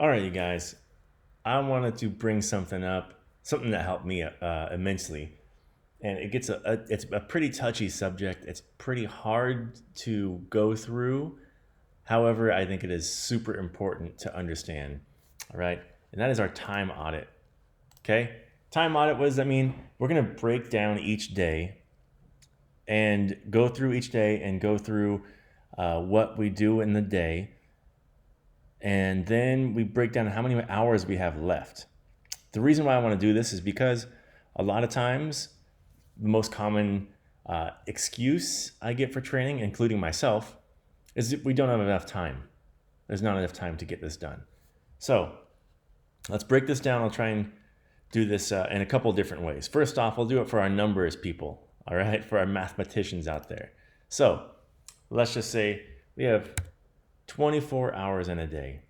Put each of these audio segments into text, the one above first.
All right, you guys. I wanted to bring something up, something that helped me immensely, and it's a pretty touchy subject. It's pretty hard to go through. However, I think it is super important to understand. All right, and that is our time audit. Okay, time audit. What does that mean? We're gonna break down each day and go through each day and go through what we do in the day, and then we break down how many hours we have left. The reason why I want to do this is because a lot of times the most common excuse I get for training, including myself, is that we don't have enough time. There's not enough time to get this done. So let's break this down. I'll try and do this in a couple different ways. First off, we'll do it for our numbers people, all right, for our mathematicians out there. So let's just say we have 24 hours in a day,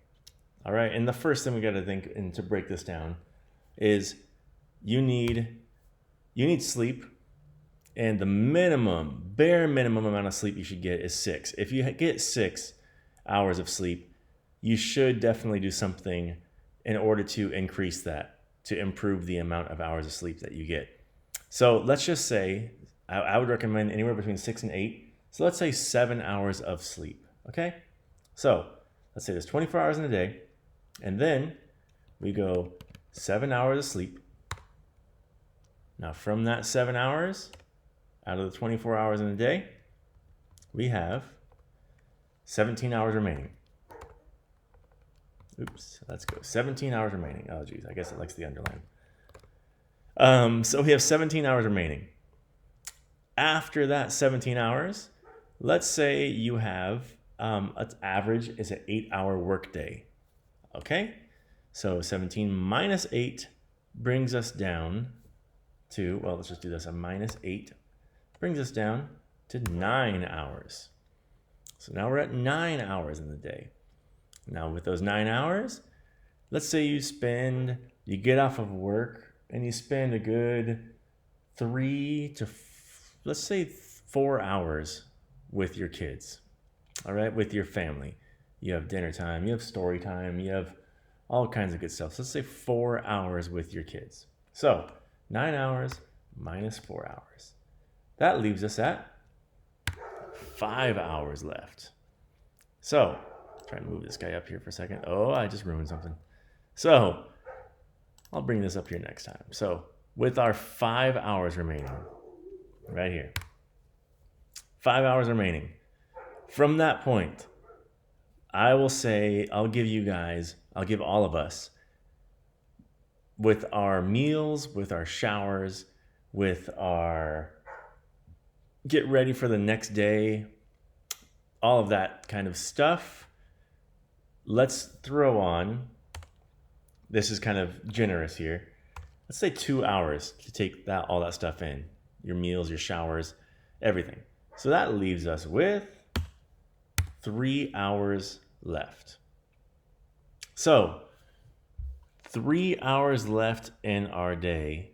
all right? And the first thing we got to think, and to break this down, is you need sleep, and the bare minimum amount of sleep you should get is 6. If you get 6 hours of sleep, you should definitely do something in order to increase that, to improve the amount of hours of sleep that you get. So let's just say I would recommend anywhere between 6 and 8. So let's say 7 hours of sleep, okay? So let's say there's 24 hours in a day, and then we go 7 hours of sleep. Now from that 7 hours, out of the 24 hours in a day, we have 17 hours remaining. Oops, let's go. 17 hours remaining. Oh, geez, I guess it likes the underline. So we have 17 hours remaining. After that 17 hours, let's say you have, average is an 8-hour workday. Okay? So 17 minus 8 brings us down to, well, let's just do this. A minus 8 brings us down to 9 hours. So now we're at 9 hours in the day. Now with those 9 hours, let's say you get off of work and you spend a good 4 hours with your kids, all right, with your family. You have dinner time, you have story time, you have all kinds of good stuff. So let's say 4 hours with your kids. So 9 hours minus 4 hours. That leaves us at 5 hours left. So try and move this guy up here for a second. Oh, I just ruined something. So I'll bring this up here next time. So with our 5 hours remaining, right here, 5 hours remaining. From that point, I will say, I'll give all of us, with our meals, with our showers, with our get ready for the next day, all of that kind of stuff, let's throw on, this is kind of generous here, let's say 2 hours to take all that stuff in, your meals, your showers, everything. So that leaves us with 3 hours left. So 3 hours left in our day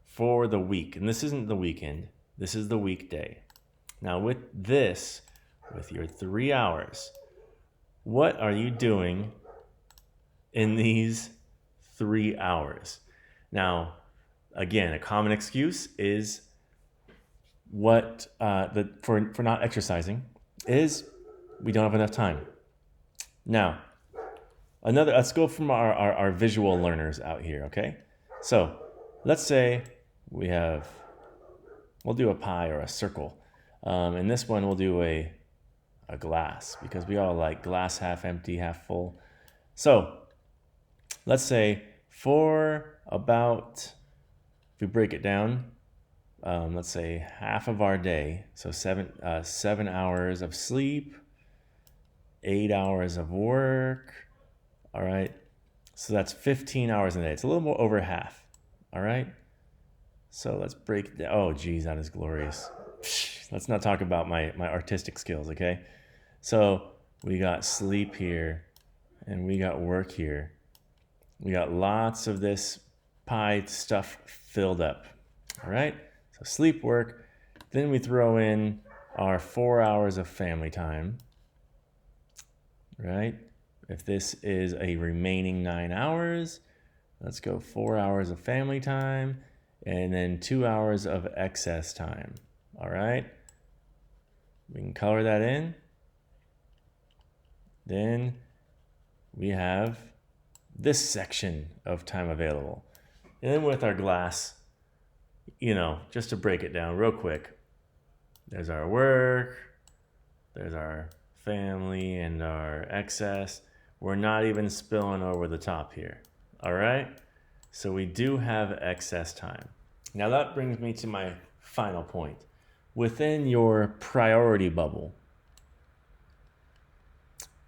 for the week. And this isn't the weekend, this is the weekday. Now with your 3 hours, what are you doing in these 3 hours? Now, again, a common excuse is for not exercising is we don't have enough time. Now, let's go from our visual learners out here, okay? So let's say we'll do a pie or a circle. And this one we'll do a glass, because we all like glass half empty, half full. So let's say if we break it down, let's say half of our day, so 7 hours of sleep, 8 hours of work, all right? So that's 15 hours a day. It's a little more over half, all right? So let's break it down. Oh, geez, that is glorious. Let's not talk about my artistic skills, okay? So we got sleep here, and we got work here. We got lots of this pie stuff filled up, all right? So sleep, work. Then we throw in our 4 hours of family time, right? if this is a remaining 9 hours, let's go 4 hours of family time and then 2 hours of excess time. All right. We can color that in. Then we have this section of time available. And then with our glass, just to break it down real quick, there's our work, there's our family and our excess. We're not even spilling over the top here. All right? So we do have excess time. Now that brings me to my final point. Within your priority bubble,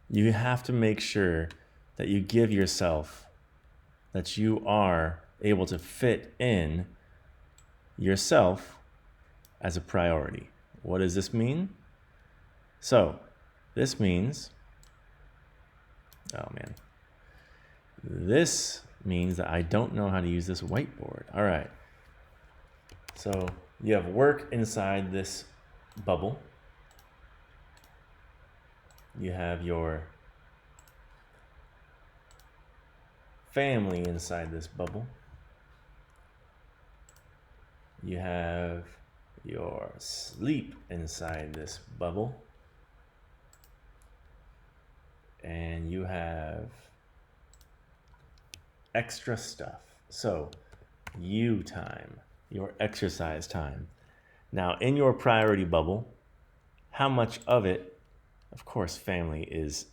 you have to make sure that you give yourself, that you are able to fit in yourself as a priority. What does this mean? So this means, this means that I don't know how to use this whiteboard. All right. So you have work inside this bubble. You have your family inside this bubble. You have your sleep inside this bubble. And you have extra stuff. So you time, your exercise time. Now in your priority bubble, how much of it, of course, family is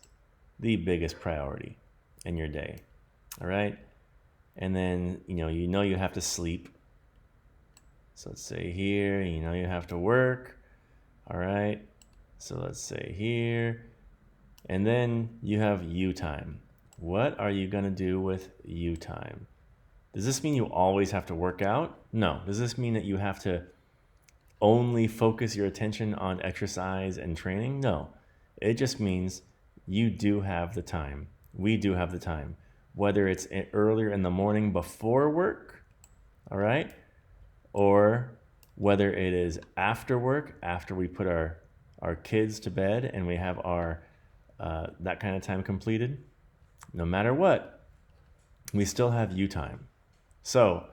the biggest priority in your day. All right. And then, you have to sleep. So let's say here, you have to work. All right. So let's say here. And then you have you time. What are you going to do with you time? Does this mean you always have to work out? No. Does this mean that you have to only focus your attention on exercise and training? No. It just means you do have the time. We do have the time. Whether it's earlier in the morning before work, all right? Or whether it is after work, after we put our kids to bed and we have our that kind of time completed. No matter what, we still have you time. So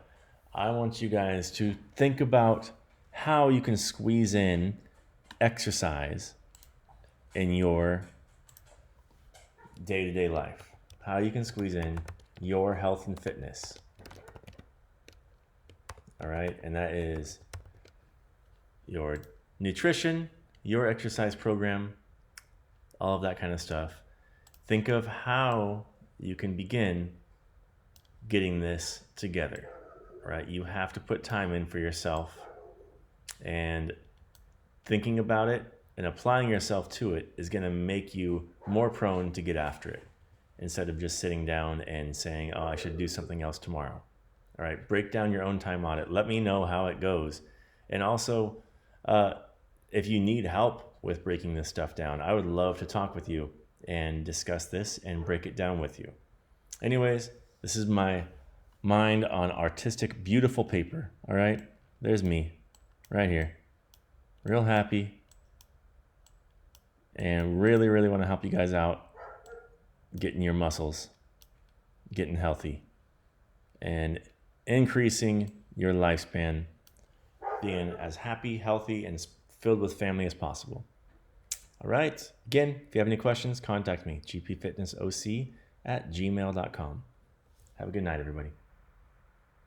I want you guys to think about how you can squeeze in exercise in your day-to-day life. How you can squeeze in your health and fitness. All right, and that is your nutrition, your exercise program, all of that kind of stuff. Think of how you can begin getting this together, right? You have to put time in for yourself, and thinking about it and applying yourself to it is going to make you more prone to get after it instead of just sitting down and saying, I should do something else tomorrow. All right, break down your own time audit. Let me know how it goes. And also, if you need help with breaking this stuff down, I would love to talk with you and discuss this and break it down with you. Anyways, this is my mind on artistic, beautiful paper. All right, there's me right here. Real happy and really, really want to help you guys out getting your muscles, getting healthy, and increasing your lifespan, being as happy, healthy, and filled with family as possible. All right. Again, if you have any questions, contact me, gpfitnessoc@gmail.com. Have a good night, everybody.